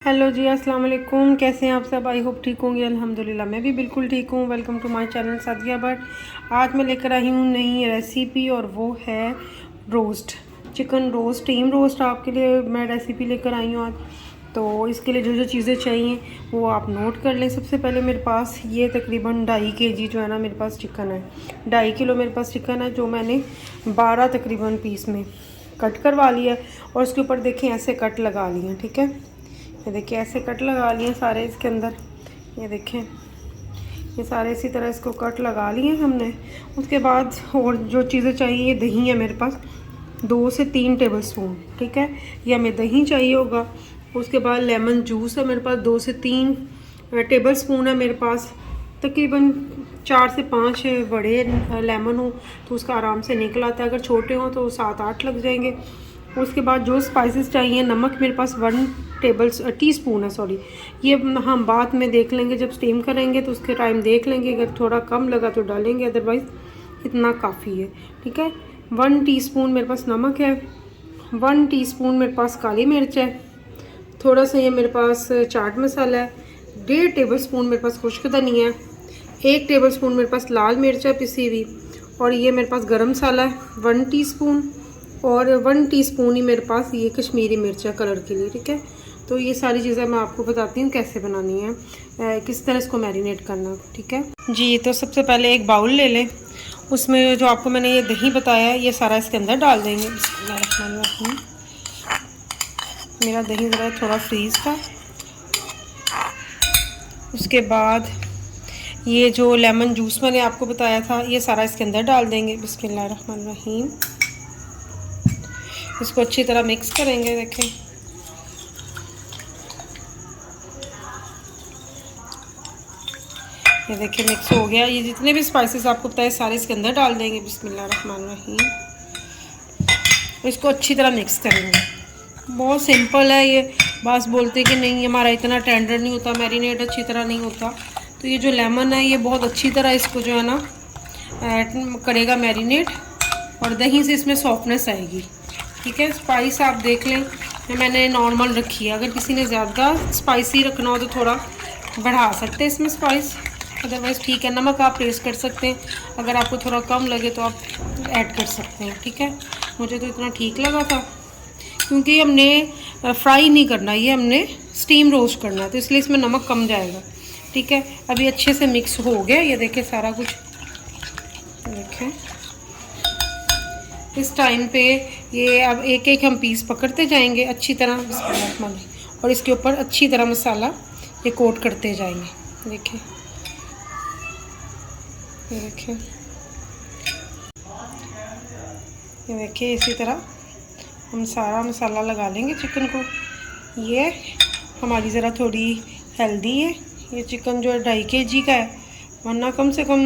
Hello जी, अस्सलाम वालेकुम। कैसे हैं आप सब? आई होप ठीक होंगे। अल्हम्दुलिल्लाह मैं भी बिल्कुल ठीक हूँ। Welcome to my channel Sadia Butt. आज मैं लेकर आई हूँ नई रेसिपी और वो है roast, chicken roast, steam roast. आपके लिए मैं रेसिपी लेकर आई हूँ आज। तो इसके लिए जो जो चीज़ें चाहिए वो आप नोट कर लें। सबसे पहले मेरे पास ये तकरीबन 2.5 kg जो है ना मेरे पास चिकन है। 2.5 किलो मेरे पास चिकन है, जो मैंने 12 तकरीबन पीस में कट करवा लिया है। और उसके ऊपर देखें ऐसे कट लगा लिए हैं, ठीक है। ये देखिए ऐसे कट लगा लिए सारे इसके अंदर। ये देखें ये सारे इसी तरह इसको कट लगा लिए हमने। उसके बाद और जो चीज़ें चाहिए, ये दही है मेरे पास 2 से 3 टेबल स्पून, ठीक है। ये हमें दही चाहिए होगा। उसके बाद लेमन जूस है मेरे पास 2 से 3 टेबल स्पून है मेरे पास। तकरीबन 4 से 5 बड़े लेमन हो तो उसका आराम से निकल आता है। अगर छोटे हों तो 7-8 लग जाएंगे। उसके बाद जो स्पाइसेस चाहिए, नमक मेरे पास 1 टीस्पून है, सॉरी। ये हम बाद में देख लेंगे, जब स्टीम करेंगे तो उसके टाइम देख लेंगे। अगर थोड़ा कम लगा तो डालेंगे, अदरवाइज़ इतना काफ़ी है, ठीक है। 1 टीस्पून मेरे पास नमक है। 1 टीस्पून मेरे पास काली मिर्च है। थोड़ा सा ये मेरे पास चाट मसाला है। 1.5 टेबल स्पून मेरे पास खुश्क धनिया है। 1 टेबल स्पून मेरे पास लाल मिर्च है पिसी हुई। और ये मेरे पास गरम मसाला है 1 टीस्पून। और 1 टीस्पून ही मेरे पास ये कश्मीरी मिर्च है कलर के लिए, ठीक है। तो ये सारी चीज़ें मैं आपको बताती हूँ कैसे बनानी है, किस तरह इसको मैरिनेट करना, ठीक है जी। तो सबसे पहले एक बाउल ले लें। उसमें जो आपको मैंने ये दही बताया है ये सारा इसके अंदर डाल देंगे। बिस्मिल्लाहिर्रहमानिर्रहीम। मेरा दही ज़रा थोड़ा फ्रीज़ था। उसके बाद ये जो लेमन जूस मैंने आपको बताया था ये सारा इसके अंदर डाल देंगे। बिस्मिल्लाहिर्रहमानिर्रहीम। इसको अच्छी तरह मिक्स करेंगे। देखें ये देखिए मिक्स हो गया। ये जितने भी स्पाइसेस आपको बताए सारे इसके अंदर डाल देंगे। बिस्मिल्लाहिर्रहमानिर्रहीम। इसको अच्छी तरह मिक्स करेंगे। बहुत सिंपल है ये। बस बोलते कि नहीं हमारा इतना टेंडर नहीं होता, मैरिनेट अच्छी तरह नहीं होता। तो ये जो लेमन है ये बहुत अच्छी तरह इसको जो है ना करेगा मैरिनेट। और दही से इसमें सॉफ्टनेस आएगी, ठीक है। स्पाइस आप देख लें, मैंने नॉर्मल रखी है। अगर किसी ने ज़्यादा स्पाइसी रखना हो तो थोड़ा बढ़ा सकते हैं इसमें स्पाइस, अदरवाइज़ ठीक है। नमक आप टेस्ट कर सकते हैं, अगर आपको थोड़ा कम लगे तो आप ऐड कर सकते हैं, ठीक है। मुझे तो इतना ठीक लगा था, क्योंकि हमने फ्राई नहीं करना, ये हमने स्टीम रोस्ट करना है, तो इसलिए इसमें नमक कम जाएगा, ठीक है। अभी अच्छे से मिक्स हो गया। ये देखें सारा कुछ, देखें इस टाइम पे ये अब एक एक हम पीस पकड़ते जाएंगे अच्छी तरह। और इसके ऊपर अच्छी तरह मसाला ये कोट करते जाएंगे। देखें ये देखें, ये देखिए इसी तरह हम सारा मसाला लगा लेंगे चिकन को। ये हमारी ज़रा थोड़ी हेल्दी है। ये चिकन जो है 2.5 kg का है, वरना कम से कम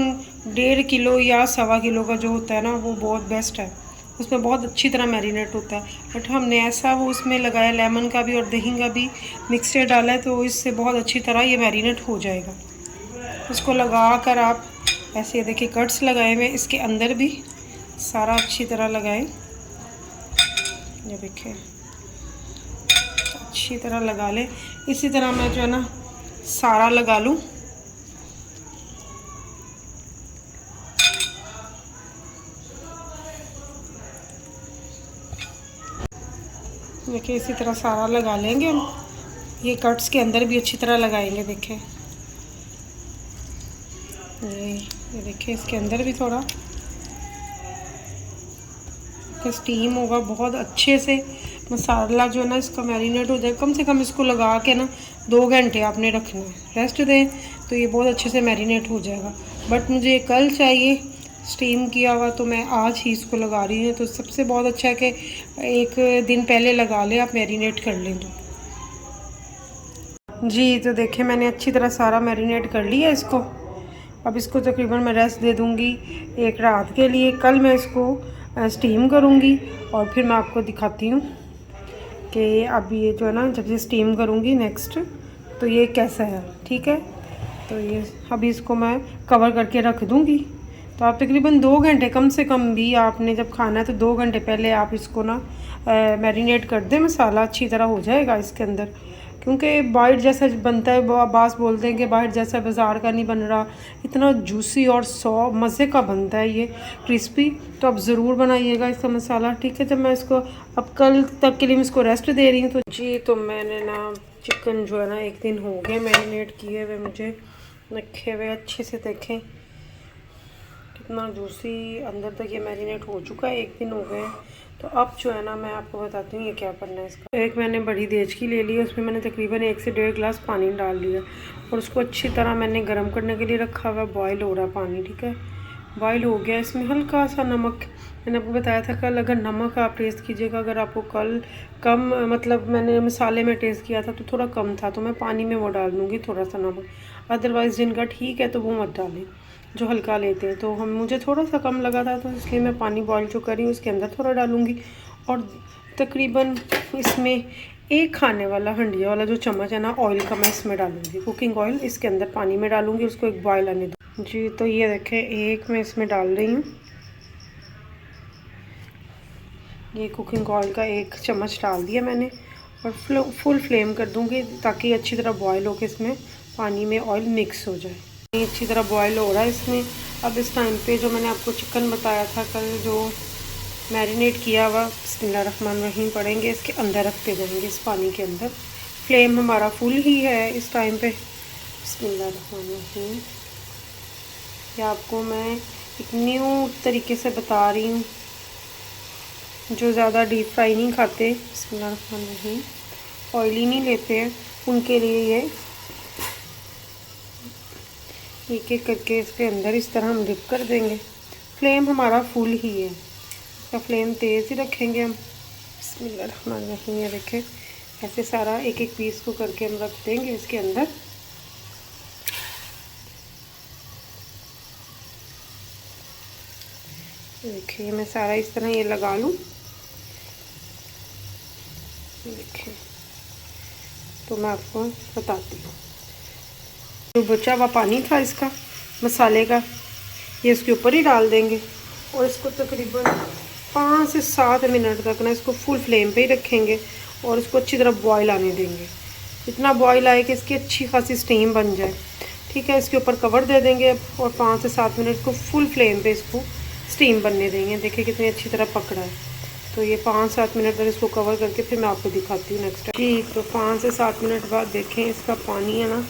1.5 किलो या 1.25 किलो का जो होता है ना वो बहुत बेस्ट है। उसमें बहुत अच्छी तरह मैरिनेट होता है। बट हमने ऐसा वो उसमें लगाया, लेमन का भी और दही का भी मिक्सचर डाला है, तो इससे बहुत अच्छी तरह ये मैरिनेट हो जाएगा। इसको लगा कर आप ऐसे देखिए कट्स लगाए हुए इसके अंदर भी सारा अच्छी तरह लगाएं। ये देखिए अच्छी तरह लगा लें। इसी तरह मैं जो है ना सारा लगा लूँ। देखिए इसी तरह सारा लगा लेंगे हम। ये कट्स के अंदर भी अच्छी तरह लगाएंगे। देखें ये देखिए इसके अंदर भी थोड़ा स्टीम होगा, बहुत अच्छे से मसाला जो है ना इसका मैरिनेट हो जाए। कम से कम इसको लगा के ना 2 घंटे आपने रखना है, रेस्ट दें तो ये बहुत अच्छे से मैरिनेट हो जाएगा। बट मुझे कल चाहिए स्टीम किया हुआ, तो मैं आज ही इसको लगा रही हूँ। तो सबसे बहुत अच्छा है कि 1 दिन पहले लगा लें आप, मैरिनेट कर लें तो जी। तो देखिए मैंने अच्छी तरह सारा मैरिनेट कर लिया इसको। अब इसको तकरीबन मैं रेस्ट दे दूँगी 1 रात के लिए। कल मैं इसको स्टीम करूँगी और फिर मैं आपको दिखाती हूँ कि अब ये जो है ना जब ये स्टीम करूँगी नेक्स्ट तो ये कैसा है, ठीक है। तो ये अभी इसको मैं कवर करके रख दूँगी। तो आप तकरीबन 2 घंटे कम से कम भी आपने जब खाना है तो 2 घंटे पहले आप इसको ना मैरिनेट कर दें। मसाला अच्छी तरह हो जाएगा इसके अंदर, क्योंकि बाइट जैसा बनता है, बास बोलते हैं कि बाइट जैसा बाज़ार का नहीं बन रहा, इतना जूसी और सॉफ्ट मज़े का बनता है ये क्रिस्पी। तो आप ज़रूर बनाइएगा इसका मसाला, ठीक है। जब मैं इसको अब कल तक के लिए मैं इसको रेस्ट दे रही हूँ। तो जी, तो मैंने ना चिकन जो है ना 1 दिन हो गए मैरिनेट किए हुए, मुझे रखे हुए अच्छे से। देखें कितना जूसी अंदर तक ये मैरिनेट हो चुका है, 1 दिन हो गए। तो अब जो है ना मैं आपको बताती हूँ ये क्या करना है इसका। एक मैंने बड़ी देचकी ले ली, उसमें मैंने तकरीबन 1 से 1.5 गिलास पानी डाल दिया और उसको अच्छी तरह मैंने गर्म करने के लिए रखा हुआ। बॉयल हो रहा पानी, ठीक है, बॉयल हो गया। इसमें हल्का सा नमक, मैंने आपको बताया था कल, अगर नमक आप टेस्ट कीजिएगा, अगर आपको कल कम मतलब मैंने मसाले में टेस्ट किया था तो थोड़ा कम था, तो मैं पानी में वो डाल दूँगी थोड़ा सा नमक। अदरवाइज़ जिनका ठीक है तो वो मत डालें, जो हल्का लेते हैं। तो मुझे थोड़ा सा कम लगा था, तो इसलिए मैं पानी बॉईल जो करी उसके अंदर थोड़ा डालूँगी। और तकरीबन इसमें 1 खाने वाला हंडिया वाला जो चम्मच है ना ऑयल का, मैं इसमें डालूँगी, कुकिंग ऑयल इसके अंदर पानी में डालूँगी, उसको एक बॉयल आने दूँ। जी, तो ये देखें, एक मैं इसमें डाल रही हूँ, ये कुकिंग ऑयल का 1 चम्मच डाल दिया मैंने। और फुल फ्लेम कर दूँगी ताकि अच्छी तरह बॉयल होकर इसमें पानी में ऑयल मिक्स हो जाए। अच्छी तरह बॉयल हो रहा है इसमें। अब इस टाइम पे जो मैंने आपको चिकन बताया था कल, जो मैरिनेट किया हुआ, बिस्मिल्लाहिर्रहमानिर्रहीम पड़ेंगे इसके अंदर, रखते जाएंगे इस पानी के अंदर। फ्लेम हमारा फुल ही है इस टाइम पे। बिस्मिल्लाहिर्रहमानिर्रहीम, ये आपको मैं एक न्यू तरीके से बता रही हूँ, जो ज़्यादा डीप फ्राई नहीं खाते, बिस्मिल्लाहिर्रहमानिर्रहीम, ऑयली नहीं लेते हैं, उनके लिए ये एक एक करके इसके अंदर इस तरह हम डिप कर देंगे। फ्लेम हमारा फुल ही है, इसका फ्लेम तेज़ ही रखेंगे हम। बिस्मिल्लाहिर्रहमानिर्रहीम, ये देखें, ऐसे सारा एक एक पीस को करके हम रख देंगे इसके अंदर। देखिए मैं सारा इस तरह ये लगा लूँ, देखिए। तो मैं आपको बताती हूँ, जो बचा हुआ पानी था इसका मसाले का, ये इसके ऊपर ही डाल देंगे और इसको तकरीबन 5 से 7 मिनट तक ना इसको फुल फ्लेम पे ही रखेंगे और इसको अच्छी तरह बॉईल आने देंगे। इतना बॉईल आए कि इसकी अच्छी खासी स्टीम बन जाए, ठीक है। इसके ऊपर कवर दे देंगे और 5 से 7 मिनट को फुल फ्लेम पे इसको स्टीम बनने देंगे। देखिए कितनी अच्छी तरह पकड़ा है। तो ये 5-7 मिनट तक इसको कवर करके फिर मैं आपको दिखाती हूँ नेक्स्ट टाइम। ठीक, तो 5 से 7 मिनट बाद देखें, इसका पानी है ना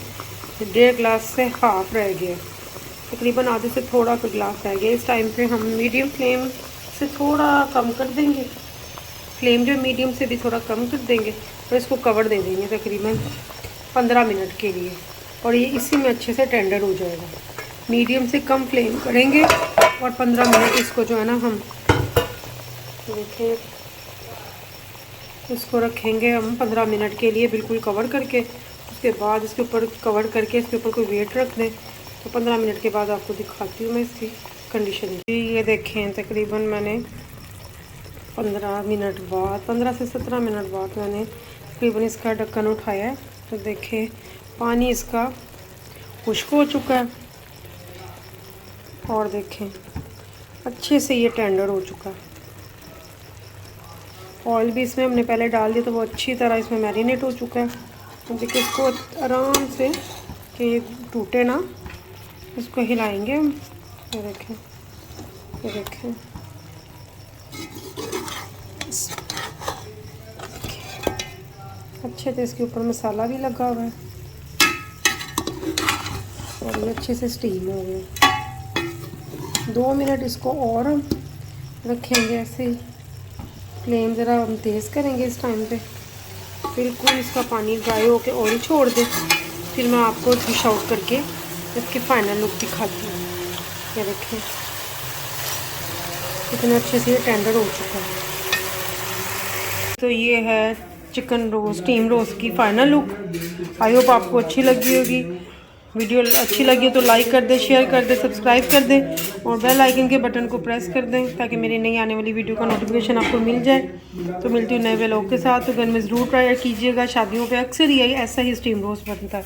1.5 गिलास से हाफ रह गया, तकरीबन आधे से थोड़ा सा गिलास रह गया। इस टाइम पे हम मीडियम फ्लेम से थोड़ा कम कर देंगे, फ्लेम जो मीडियम से भी थोड़ा कम कर देंगे और इसको कवर दे देंगे तकरीबन 15 मिनट के लिए, और ये इसी में अच्छे से टेंडर हो जाएगा। मीडियम से कम फ्लेम करेंगे और 15 मिनट इसको जो है ना हम देखिए इसको रखेंगे हम 15 मिनट के लिए बिल्कुल कवर करके। उसके बाद इसके ऊपर कवर करके इसके ऊपर कोई वेट रख दें। तो 15 मिनट के बाद आपको दिखाती हूँ मैं इसकी कंडीशन। जी, ये देखें, तकरीबन मैंने 15 मिनट बाद, 15 से 17 मिनट बाद मैंने तकरीबन इसका ढक्कन उठाया है। तो देखें पानी इसका खुश्क हो चुका है और देखें अच्छे से ये टेंडर हो चुका है। ऑयल भी इसमें हमने पहले डाल दिया तो वो अच्छी तरह इसमें मैरिनेट हो चुका है। तो देखिए इसको आराम से कि टूटे ना, इसको हिलाएंगे हम। ये देखें, ये देखें, अच्छे से इसके ऊपर मसाला भी लगा हुआ है और ये अच्छे से स्टीम हो गया। 2 मिनट इसको और रखेंगे ऐसे ही। फ्लेम ज़रा हम तेज़ करेंगे इस टाइम पे, बिल्कुल इसका पानी ड्राई होके और ही छोड़ दे। फिर मैं आपको डिश आउट करके इसकी फाइनल लुक दिखाती हूँ। ये देखें कितने अच्छे से ये टेंडर हो चुका है। तो ये है चिकन रोस्ट, स्टीम रोस्ट की फाइनल लुक। आई होप आपको अच्छी लगी होगी। वीडियो अच्छी लगी तो लाइक कर दें, शेयर कर दें, सब्सक्राइब कर दें और बेल आइकन के बटन को प्रेस कर दें ताकि मेरी नई आने वाली वीडियो का नोटिफिकेशन आपको मिल जाए। तो मिलती हूँ नए व्लॉग के साथ। तो घर में ज़रूर ट्राई कीजिएगा, शादियों पे अक्सर ही ऐसा ही स्टीम रोस्ट बनता है।